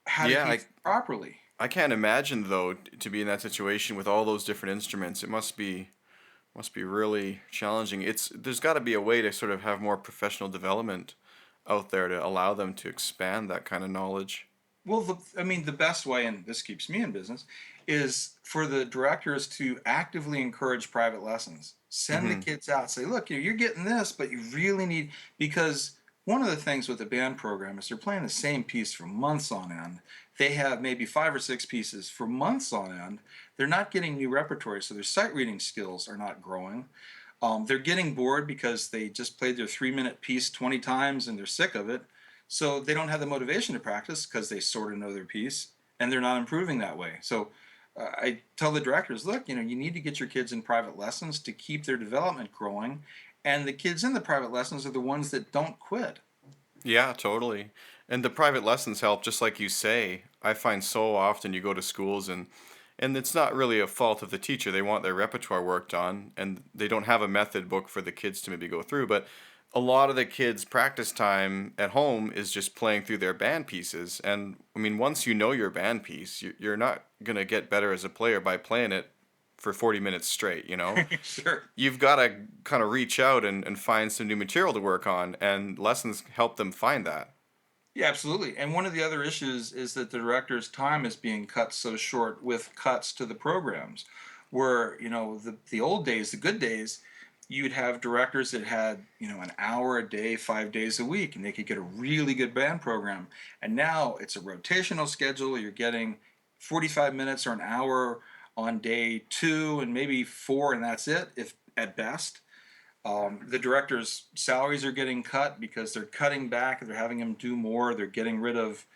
S2: how to
S1: Yeah,
S2: teach properly.
S1: I can't imagine though to be in that situation with all those different instruments. It must be really challenging. There's got to be a way to sort of have more professional development out there to allow them to expand that kind of knowledge.
S2: Well, I mean, the best way, and this keeps me in business, is for the directors to actively encourage private lessons. Send the
S1: Hmm.
S2: kids out. Say, look, you're getting this, but you really need, because one of the things with the band program is they're playing the same piece for months on end. They have maybe 5 or 6 pieces for months on end. They're not getting new repertory, so their sight reading skills are not growing. They're getting bored because they just played their 3 minute piece 20 times and they're sick of it. So they don't have the motivation to practice because they sort of know their piece and they're not improving that way. So I tell the directors, look, you need to get your kids in private lessons to keep their development growing. And the kids in the private lessons are the ones that don't quit.
S1: Yeah, totally. And the private lessons help, just like you say. I find so often you go to schools and it's not really a fault of the teacher. They want their repertoire worked on and they don't have a method book for the kids to maybe go through, but a lot of the kids' practice time at home is just playing through their band pieces. And I mean, once you know your band piece, you're not going to get better as a player by playing it for 40 minutes straight, you know?
S2: Sure.
S1: You've got to kind of reach out and find some new material to work on, and lessons help them find that.
S2: Yeah, absolutely. And one of the other issues is that the director's time is being cut so short with cuts to the programs. Where, the old days, the good days, you'd have directors that had, an hour a day, 5 days a week, and they could get a really good band program. And now it's a rotational schedule. You're getting 45 minutes or an hour on day two and maybe four, and that's it, if at best. The directors' salaries are getting cut because they're cutting back. They're having them do more. They're getting rid of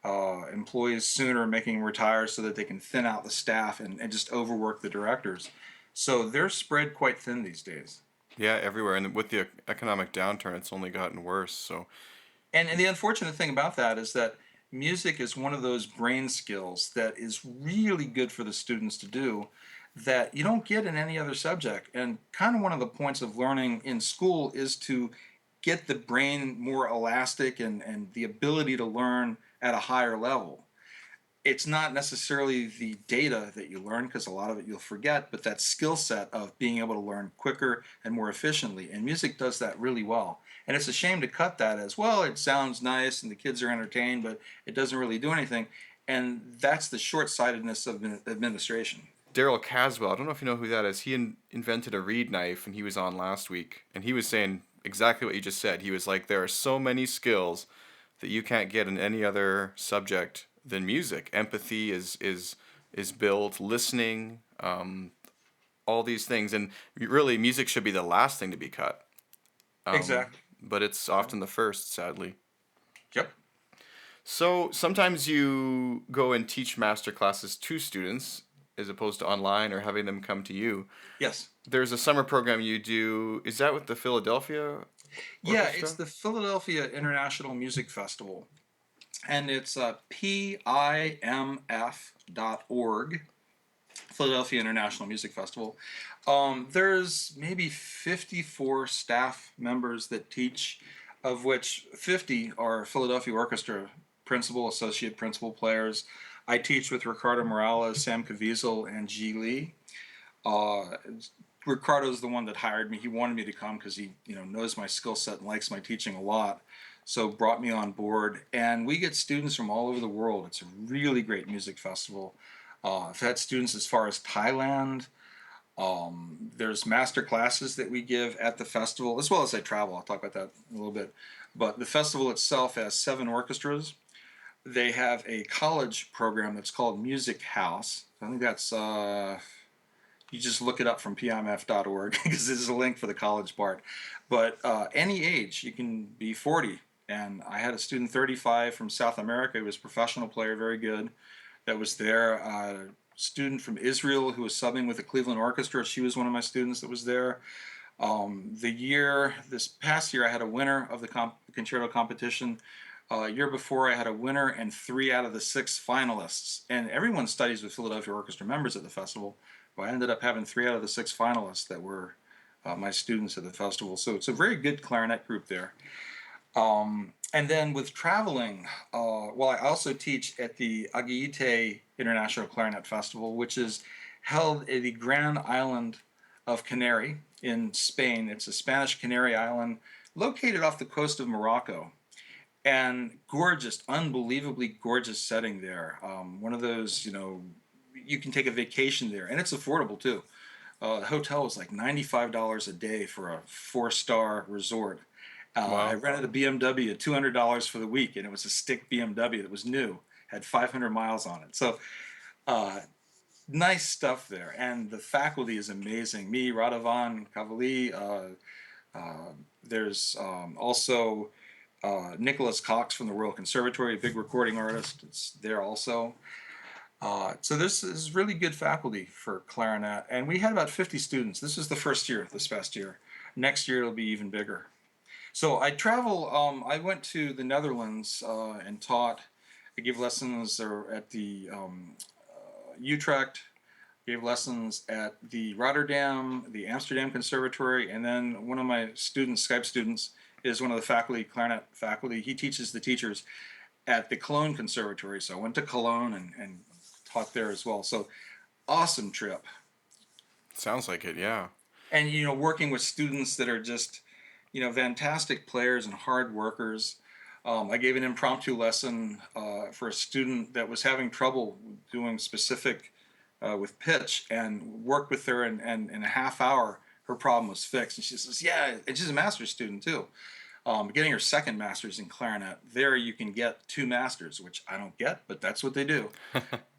S2: employees sooner, making them retire so that they can thin out the staff and just overwork the directors. So they're spread quite thin these days.
S1: Yeah, everywhere. And with the economic downturn, it's only gotten worse. So,
S2: And the unfortunate thing about that is that music is one of those brain skills that is really good for the students to do that you don't get in any other subject. And kind of one of the points of learning in school is to get the brain more elastic and the ability to learn at a higher level. it's not necessarily the data that you learn, because a lot of it you'll forget, but that skill set of being able to learn quicker and more efficiently. And music does that really well. And it's a shame to cut that as well. It sounds nice and the kids are entertained, but it doesn't really do anything. And that's the short-sightedness of administration.
S1: Daryl Caswell, I don't know if you know who that is. He invented a reed knife, and he was on last week, and he was saying exactly what you just said. He was like, there are so many skills that you can't get in any other subject than music. Empathy is built, listening, all these things, and really, music should be the last thing to be cut.
S2: Exactly.
S1: But it's often the first, sadly.
S2: Yep.
S1: So sometimes you go and teach master classes to students as opposed to online or having them come to you.
S2: Yes.
S1: There's a summer program you do. Is that with the Philadelphia
S2: Yeah, it's
S1: Orchestra?
S2: the Philadelphia International Music Festival, and it's PIMF.org, Philadelphia International Music Festival. There's maybe 54 staff members that teach, of which 50 are Philadelphia Orchestra principal, associate principal players. I teach with Ricardo Morales, Sam Caviezel, and G. Lee. Uh, Ricardo's the one that hired me. He wanted me to come because he, knows my skill set and likes my teaching a lot. So brought me on board, and we get students from all over the world. It's a really great music festival. I've had students as far as Thailand. There's master classes that we give at the festival, as well as I travel. I'll talk about that in a little bit. But the festival itself has 7 orchestras. They have a college program that's called Music House. I think that's you just look it up from pimf.org because there's a link for the college part. But any age, you can be 40. And I had a student 35 from South America who was a professional player, very good, that was there. A student from Israel who was subbing with the Cleveland Orchestra. She was one of my students that was there. This past year, I had a winner of the concerto competition. Year before, I had a winner and 3 out of the 6 finalists. And everyone studies with Philadelphia Orchestra members at the festival. But I ended up having 3 out of the 6 finalists that were my students at the festival. So it's a very good clarinet group there. And then with traveling, I also teach at the Aguite International Clarinet Festival, which is held at the Grand Island of Canary in Spain. It's a Spanish Canary island located off the coast of Morocco. And gorgeous, unbelievably gorgeous setting there. One of those, you can take a vacation there, and it's affordable too. The hotel was like $95 a day for a 4-star resort. I
S1: Wow.
S2: rented a BMW at $200 for the week, and it was a stick BMW that was new, had 500 miles on it. So nice stuff there, and the faculty is amazing. Me, Radovan Cavalli. There's also Nicholas Cox from the Royal Conservatory, a big recording artist. It's there also. So this is really good faculty for clarinet, and we had about 50 students. This was the first year, this past year. Next year it'll be even bigger. So I travel. I went to the Netherlands and taught. I gave lessons at the Utrecht. Gave lessons at the Rotterdam, the Amsterdam Conservatory, and then one of my students, Skype students, is one of the faculty, clarinet faculty. He teaches the teachers at the Cologne Conservatory. So I went to Cologne and taught there as well. So awesome trip.
S1: Sounds like it, yeah.
S2: And working with students that are just fantastic players and hard workers. I gave an impromptu lesson for a student that was having trouble doing specific with pitch, and worked with her, and in a half hour her problem was fixed. And she says, yeah, and she's a master's student too. Getting her second master's in clarinet, there you can get 2 masters, which I don't get, but that's what they do.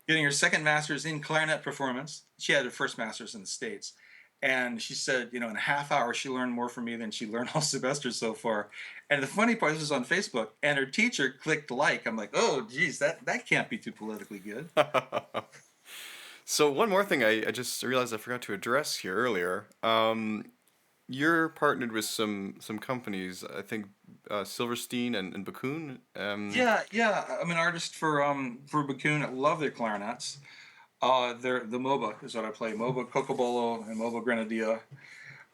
S2: Getting her second master's in clarinet performance. She had her first master's in the States. And she said, in a half hour, she learned more from me than she learned all semester so far. And the funny part, this was on Facebook, and her teacher clicked like. I'm like, oh, geez, that can't be too politically good.
S1: So one more thing I just realized I forgot to address here earlier. You're partnered with some companies, I think Silverstein and Backun.
S2: Yeah. I'm an artist for Backun. I love their clarinets. They're the MOBA is what I play. MOBA Cocobolo and MOBA Grenadilla.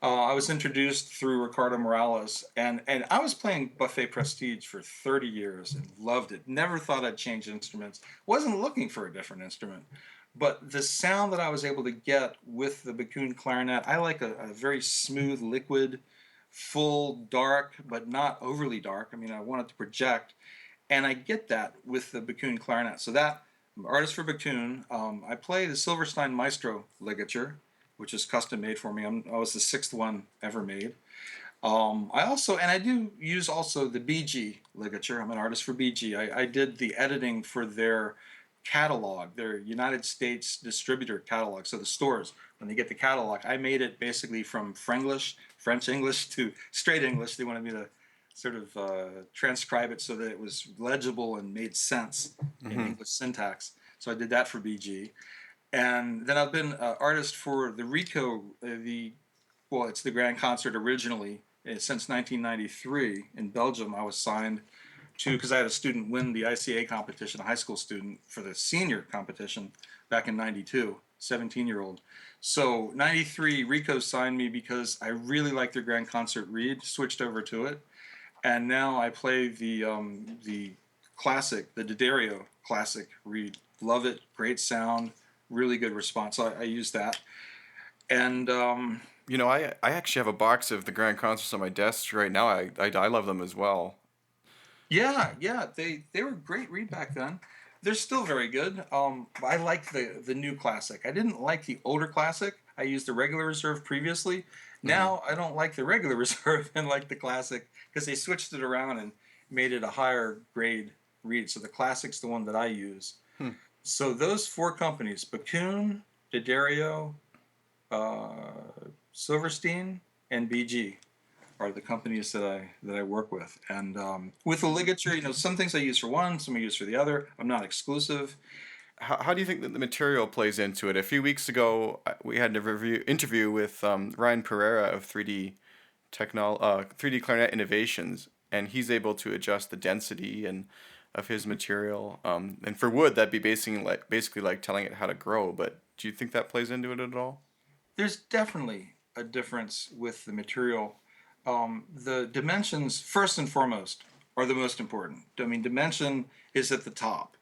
S2: I was introduced through Ricardo Morales, and I was playing Buffet Prestige for 30 years and loved it. Never thought I'd change instruments. Wasn't looking for a different instrument. But the sound that I was able to get with the Backun clarinet, I like a very smooth, liquid, full, dark, but not overly dark. I mean, I want it to project. And I get that with the Backun clarinet. So that, I'm an artist for Backun. I play the Silverstein Maestro ligature, which is custom made for me. I was the sixth one ever made. I also, and I do use also the BG ligature. I'm an artist for BG. I did the editing for their catalog, their United States distributor catalog. So the stores, when they get the catalog, I made it basically from French English to straight English. They wanted me to sort of transcribe it so that it was legible and made sense in English syntax. So I did that for BG. And then I've been an artist for the RICO, well, it's the Grand Concert originally, since 1993 in Belgium. I was signed to, because I had a student win the ICA competition, a high school student, for the senior competition back in 92, 17-year-old. So 93, RICO signed me because I really liked their Grand Concert reed, switched over to it. And now I play the classic, the D'Addario classic reed. Love it, great sound, really good response. So I use that. And
S1: I actually have a box of the Grand Concerts on my desk right now. I love them as well.
S2: yeah, they were great read back then. They're still very good. I like the new classic. I didn't like the older classic. I used the regular reserve previously.
S1: Hmm.
S2: Now I don't like the regular reserve and like the classic because they switched it around and made it a higher grade reed. So the classic's the one that I use.
S1: Hmm.
S2: So those four companies, Backun, D'Addario, Silverstein, and BG, are the companies that I work with. And with the ligature, some things I use for one, some I use for the other. I'm not exclusive.
S1: How do you think that the material plays into it? A few weeks ago, we had an interview with Ryan Pereira of 3D Clarinet Innovations, and he's able to adjust the density and of his material. And for wood, that'd be basically like telling it how to grow. But do you think that plays into it at all?
S2: There's definitely a difference with the material. The dimensions, first and foremost, are the most important. I mean, dimension is at the top.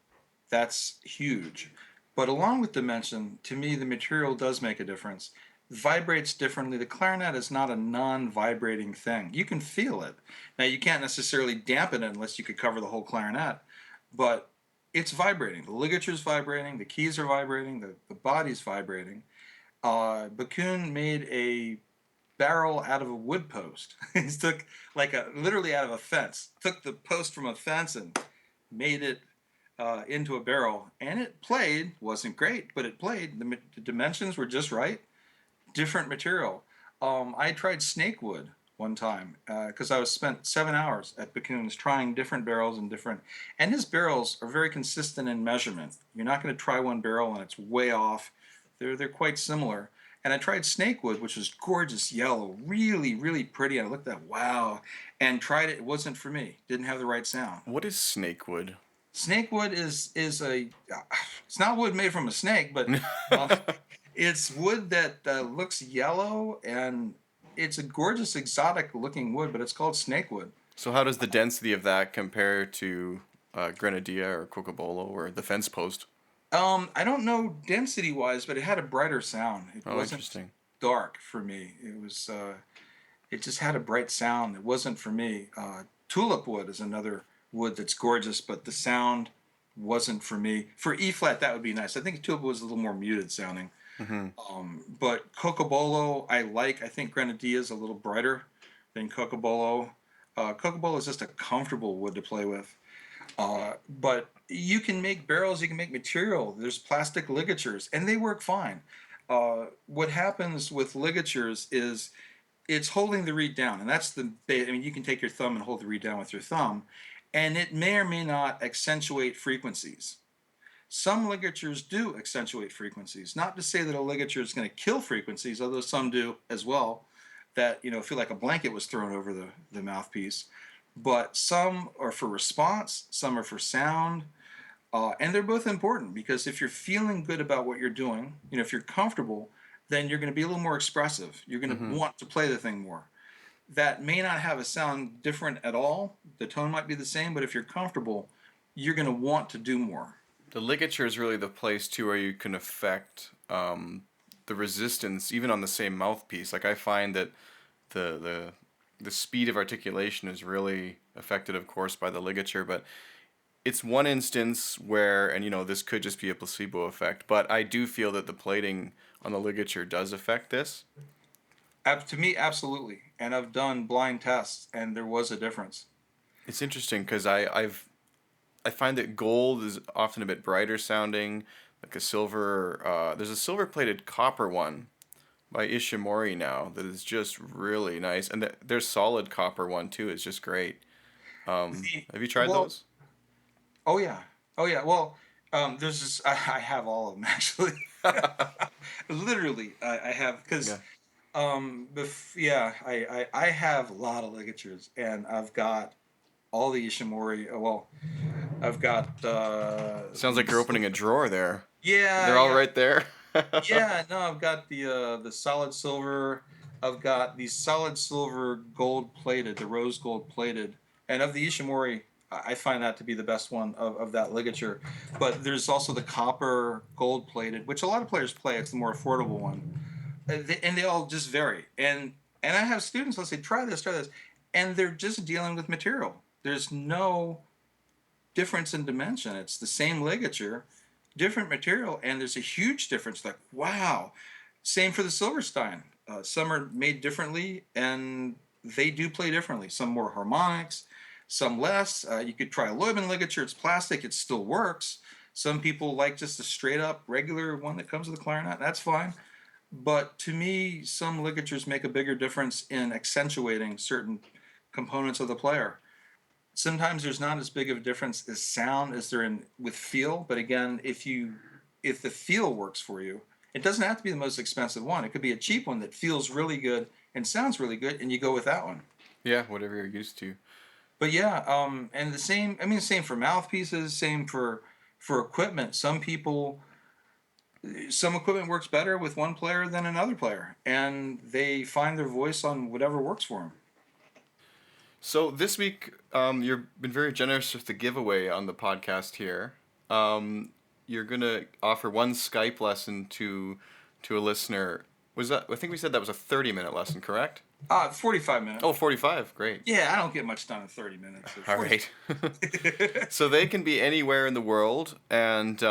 S2: That's huge. But along with dimension, to me, the material does make a difference. Vibrates differently. The clarinet is not a non-vibrating thing. You can feel it. Now, you can't necessarily dampen it unless you could cover the whole clarinet, but it's vibrating. The ligature's vibrating, the keys are vibrating, the body's vibrating. Backun made a barrel out of a wood post. He took literally out of a fence, took the post from a fence and made it into a barrel, and it played. Wasn't great, but it played. The dimensions were just right. Different material. I tried snakewood one time because I was spent 7 hours at Backun's trying different barrels and his barrels are very consistent in measurement. You're not going to try one barrel and it's way off. They're quite similar. And I tried snakewood, which was gorgeous yellow, really, really pretty. I looked at wow, and tried it. It wasn't for me. Didn't have the right sound.
S1: What is snakewood?
S2: Snakewood is a it's not wood made from a snake, but um, it's wood that looks yellow, and it's a gorgeous exotic looking wood, but it's called snakewood.
S1: So how does the density of that compare to Grenadilla or Cocobolo or the fence post?
S2: I don't know density wise, but it had a brighter sound. It
S1: Oh,
S2: wasn't
S1: interesting.
S2: dark for me. It just had a bright sound. It wasn't for me. Tulip wood is another wood that's gorgeous, but the sound wasn't for me. For E flat, that would be nice. I think tulip wood was a little more muted sounding.
S1: Hmm.
S2: But Cocobolo, I like. I think Grenadilla is a little brighter than Cocobolo. Cocobolo is just a comfortable wood to play with. But you can make barrels, you can make material. There's plastic ligatures, and they work fine. What happens with ligatures is it's holding the reed down, and that's I mean, you can take your thumb and hold the reed down with your thumb, and it may or may not accentuate frequencies. Some ligatures do accentuate frequencies. Not to say that a ligature is going to kill frequencies, although some do as well. That feel like a blanket was thrown over the mouthpiece. But some are for response, some are for sound, and they're both important because if you're feeling good about what you're doing, if you're comfortable, then you're going to be a little more expressive. You're going to
S1: Mm-hmm.
S2: want to play the thing more. That may not have a sound different at all. The tone might be the same, but if you're comfortable, you're going to want to do more.
S1: The ligature is really the place too where you can affect the resistance even on the same mouthpiece. Like I find that the the the speed of articulation is really affected, of course, by the ligature, but it's one instance where, and this could just be a placebo effect, but I do feel that the plating on the ligature does affect this.
S2: To me, absolutely. And I've done blind tests, and there was a difference.
S1: It's interesting because I find that gold is often a bit brighter sounding, like a silver. There's a silver plated copper one by Ishimori now that is just really nice, and their solid copper one too is just great.
S2: The,
S1: Have you tried
S2: well,
S1: those?
S2: oh yeah, oh yeah. Well, there's this. I have all of them actually. Literally, I have because
S1: Yeah.
S2: yeah, I have a lot of ligatures, and I've got all the Ishimori. Well, I've got
S1: Sounds like you're opening a drawer there.
S2: yeah,
S1: They're all
S2: yeah,
S1: right there.
S2: yeah. No, I've got the solid silver. I've got the solid silver gold plated, the rose gold plated, and of the Ishimori, I find that to be the best one of that ligature. But there's also the copper gold plated, which a lot of players play. It's the more affordable one, and they all just vary. And I have students. Let's say try this, and they're just dealing with material. There's no difference in dimension. It's the same ligature, different material, and there's a huge difference. Like, wow. Same for the Silverstein. Some are made differently, and they do play differently. Some more harmonics, some less. You could try a Leuben ligature. It's plastic. It still works. Some people like just a straight up regular one that comes with a clarinet. That's fine. But to me, some ligatures make a bigger difference in accentuating certain components of the player. Sometimes there's not as big of a difference as sound as there in with feel. But again, if the feel works for you, it doesn't have to be the most expensive one. It could be a cheap one that feels really good and sounds really good, and you go with that one.
S1: Yeah, whatever you're used to.
S2: But yeah, and the same. I mean, same for mouthpieces. Same for equipment. Some equipment works better with one player than another player, and they find their voice on whatever works for them.
S1: So this week, you've been very generous with the giveaway on the podcast here. You're gonna offer one Skype lesson to a listener. Was that? I think we said that was a 30-minute lesson, correct?
S2: 45 minutes.
S1: Oh, 45. Great.
S2: Yeah, I don't get much done in 30 minutes.
S1: All right. So they can be anywhere in the world, and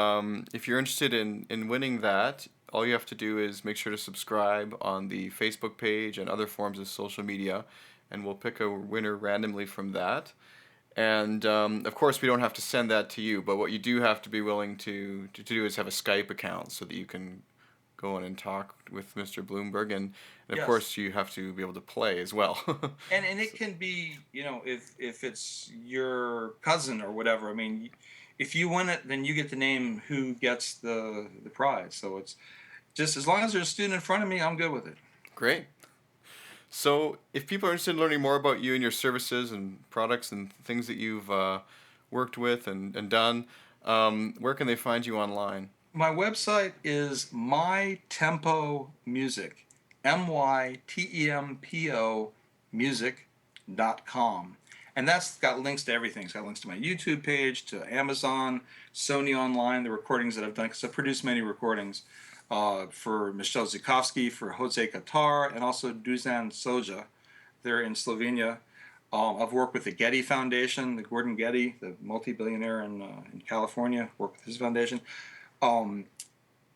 S1: if you're interested in winning that, all you have to do is make sure to subscribe on the Facebook page and other forms of social media, and we'll pick a winner randomly from that. And of course, we don't have to send that to you, but what you do have to be willing to do is have a Skype account so that you can go in and talk with Mr. Bloomberg, and of
S2: Yes.
S1: course, you have to be able to play as well.
S2: And it can be, if it's your cousin or whatever. I mean, if you win it, then you get to name who gets the prize. So it's just as long as there's a student in front of me, I'm good with it.
S1: Great. So, if people are interested in learning more about you and your services and products and things that you've worked with and done, where can they find you online?
S2: My website is mytempo music, mytempo music.com. And that's got links to everything. It's got links to my YouTube page, to Amazon, Sony Online, the recordings that I've done, because I've produced many recordings for Michel Zukovsky, for Jose Qatar, and also Dusan Soja. They're in Slovenia. I've worked with the Getty Foundation, the Gordon Getty, the multi-billionaire in California, worked with his foundation. Um,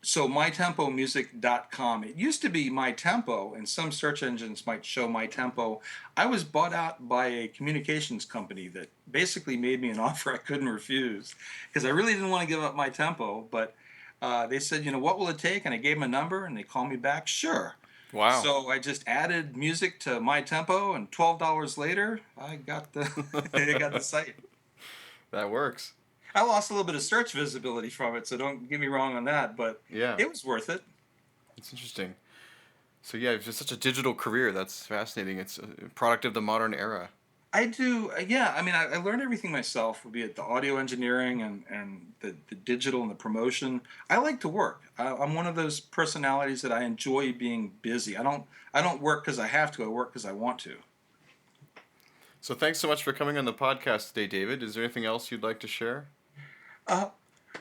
S2: so mytempomusic.com. It used to be mytempo, and some search engines might show mytempo. I was bought out by a communications company that basically made me an offer I couldn't refuse because I really didn't want to give up mytempo, but they said, what will it take? And I gave them a number, and they called me back. Sure.
S1: Wow.
S2: So I just added music to mytempo, and $12 later, I got the I got the site.
S1: That works.
S2: I lost a little bit of search visibility from it, so don't get me wrong on that, but
S1: Yeah,
S2: it was worth it.
S1: it's interesting. So, yeah, it's just such a digital career. That's fascinating. It's a product of the modern era.
S2: I do, yeah. I mean, I learned everything myself, be it the audio engineering and the digital and the promotion. I like to work. I'm one of those personalities that I enjoy being busy. I don't work because I have to. I work because I want to.
S1: So thanks so much for coming on the podcast today, David. Is there anything else you'd like to share?
S2: Uh,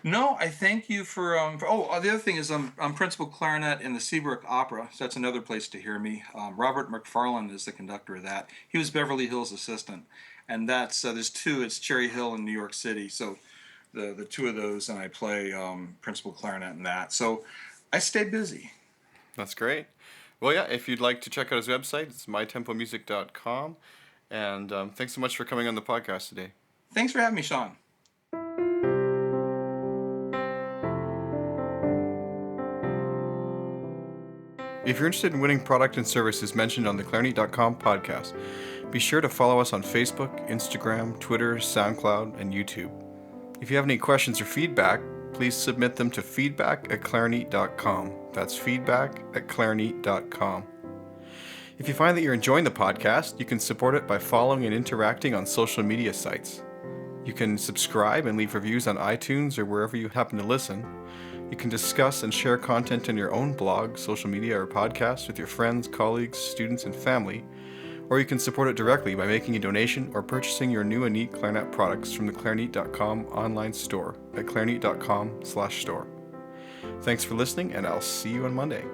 S2: no, I thank you for the other thing is I'm principal clarinet in the Seabrook Opera, so that's another place to hear me. Robert McFarland is the conductor of that. He was Beverly Hill's assistant, and that's there's two. It's Cherry Hill in New York City. So the two of those, and I play principal clarinet in that. So I stay busy.
S1: That's great. Well, yeah, if you'd like to check out his website, it's mytempomusic.com. And thanks so much for coming on the podcast today.
S2: Thanks for having me, Sean.
S1: If you're interested in winning product and services mentioned on the Clarinet.com podcast, be sure to follow us on Facebook, Instagram, Twitter, SoundCloud, and YouTube. If you have any questions or feedback, please submit them to feedback@clarinet.com. That's feedback@clarinet.com. If you find that you're enjoying the podcast, you can support it by following and interacting on social media sites. You can subscribe and leave reviews on iTunes or wherever you happen to listen. You can discuss and share content in your own blog, social media, or podcast with your friends, colleagues, students, and family. Or you can support it directly by making a donation or purchasing your new and neat clarinet products from the Clarinet.com online store at clarinet.com/store. Thanks for listening, and I'll see you on Monday.